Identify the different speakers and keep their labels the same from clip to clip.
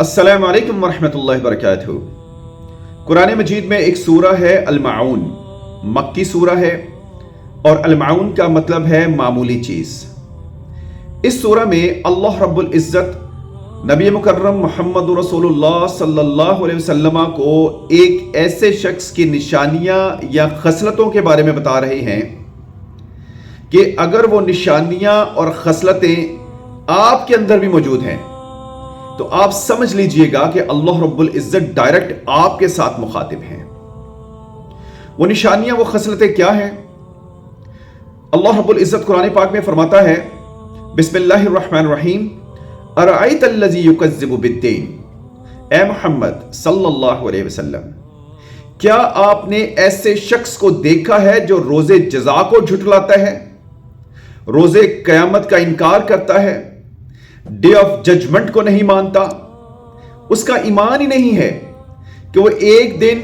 Speaker 1: अस्सलामु अलैकुम वरहमतुल्लाहि वबरकातुहू। कुरान मजीद में एक सूरह है अल-माऊन, मक्की सूरह है और अल-माऊन का मतलब है मामूली चीज़। इस सूरह में अल्लाह रब्बुल इज़्ज़त नबी मुकर्रम मोहम्मद रसूलुल्लाह सल्लल्लाहु अलैहि वसल्लम को एक ऐसे शख्स की निशानियाँ या खसलतों के बारे में बता रहे हैं कि अगर वो निशानियाँ और खसलतें आपके अंदर भी मौजूद हैं तो आप समझ लीजिएगा कि अल्लाह रब्बुल इज़्ज़त डायरेक्ट आपके साथ मुखातिब हैं। वो निशानियां, वो खसलतें क्या हैं? अल्लाह रब्बुल इज़्ज़त कुरान पाक में फरमाता है, बिस्मिल्लाहिर्रहमानिर्रहीम, अरअयतल्लज़ी युकज़्ज़िबु बिद्दीन। ए मोहम्मद सल्लल्लाहु अलैहि वसल्लम, क्या आपने ऐसे शख्स को देखा है जो रोजे जज़ा को झुठलाता है, रोजे क़यामत का इनकार करता है, डे ऑफ जजमेंट को नहीं मानता? उसका ईमान ही नहीं है कि वो एक दिन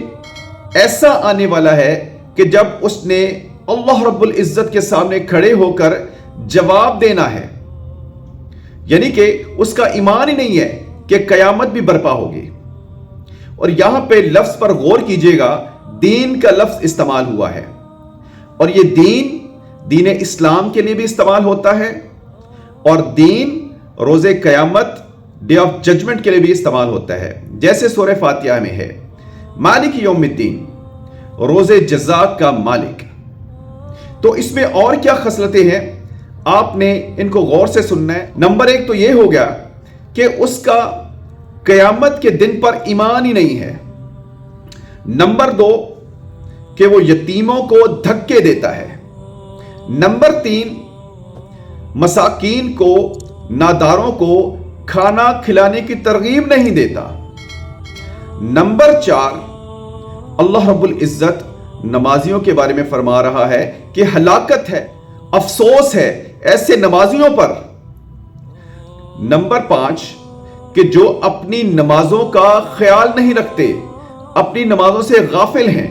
Speaker 1: ऐसा आने वाला है कि जब उसने अल्लाह रब्बुल इज़्ज़त के सामने खड़े होकर जवाब देना है। यानी कि उसका ईमान ही नहीं है कि कयामत भी बर्पा होगी। और यहां पे लफ्ज पर गौर कीजिएगा, दीन का लफ्ज इस्तेमाल हुआ है और ये दीन इस्लाम के लिए भी इस्तेमाल होता है और दीन रोजे कयामत, डे ऑफ जजमेंट के लिए भी इस्तेमाल होता है। जैसे सूरह फातिहा में है, मालिक यौमिद्दीन, रोजे जज़ा का मालिक। तो इसमें और क्या खसलतें हैं, आपने इनको गौर से सुनना है। नंबर एक तो यह हो गया कि उसका कयामत के दिन पर ईमान ही नहीं है। नंबर दो कि वो यतीमों को धक्के देता है। नंबर तीन, मसाकीन को, नादारों को खाना खिलाने की तरगीब नहीं देता। नंबर चार, अल्लाह रब्बुल इज़्ज़त नमाजियों के बारे में फरमा रहा है कि हलाकत है, अफसोस है ऐसे नमाजियों पर। नंबर पांच, कि जो अपनी नमाजों का ख्याल नहीं रखते, अपनी नमाजों से गाफिल हैं।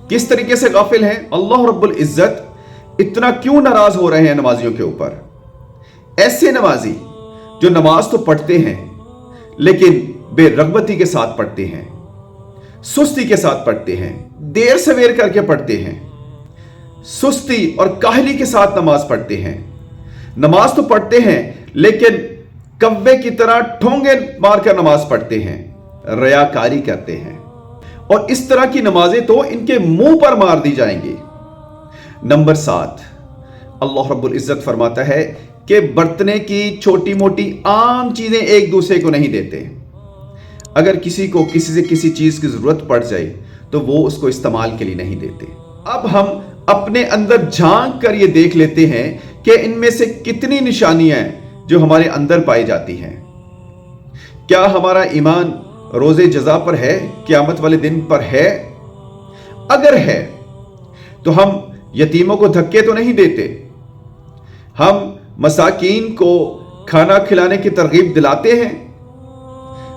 Speaker 1: किस तरीके से गाफिल हैं? अल्लाह रब्बुल इज़्ज़त इतना क्यों नाराज हो रहे हैं नमाजियों के ऊपर? ऐसे नमाजी जो नमाज तो पढ़ते हैं लेकिन बेरगबती के साथ पढ़ते हैं, सुस्ती के साथ पढ़ते हैं, देर सवेर करके पढ़ते हैं, सुस्ती और काहली के साथ नमाज पढ़ते हैं। नमाज तो पढ़ते हैं लेकिन कव्वे की तरह ठोंगे मारकर नमाज पढ़ते हैं, रयाकारी करते हैं और इस तरह की नमाजें तो इनके मुंह पर मार दी जाएंगी। नंबर सात, अल्लाह रब्बुल इज़्ज़त फरमाता है कि बरतने की छोटी मोटी आम चीजें एक दूसरे को नहीं देते। अगर किसी को किसी से किसी चीज की जरूरत पड़ जाए तो वो उसको इस्तेमाल के लिए नहीं देते। अब हम अपने अंदर झांक कर ये देख लेते हैं कि इनमें से कितनी निशानियां हैं जो हमारे अंदर पाई जाती हैं। क्या हमारा ईमान रोजे जज़ा पर है, क़यामत वाले दिन पर है? अगर है तो हम यतीमों को धक्के तो नहीं देते, हम मसाकीन को खाना खिलाने की तरगीब दिलाते हैं।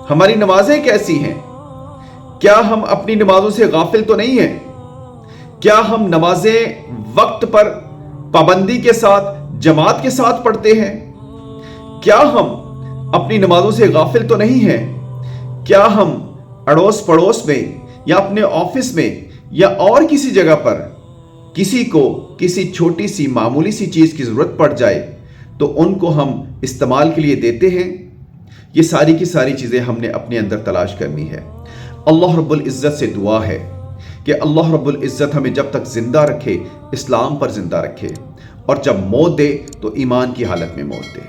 Speaker 1: हमारी नमाजें कैसी हैं? क्या हम अपनी नमाजों से गाफिल तो नहीं हैं? क्या हम नमाजें वक्त पर पाबंदी के साथ, जमात के साथ पढ़ते हैं? क्या हम अपनी नमाजों से गाफिल तो नहीं हैं? क्या हम अड़ोस पड़ोस में या अपने ऑफिस में या और किसी जगह पर किसी को किसी छोटी सी मामूली सी चीज की जरूरत पड़ जाए तो उनको हम इस्तेमाल के लिए देते हैं? ये सारी की सारी चीजें हमने अपने अंदर तलाश करनी है। अल्लाह रब्बुल इज़्ज़त से दुआ है कि अल्लाह रब्बुल इज़्ज़त हमें जब तक जिंदा रखे, इस्लाम पर जिंदा रखे और जब मौत दे तो ईमान की हालत में मौत दे।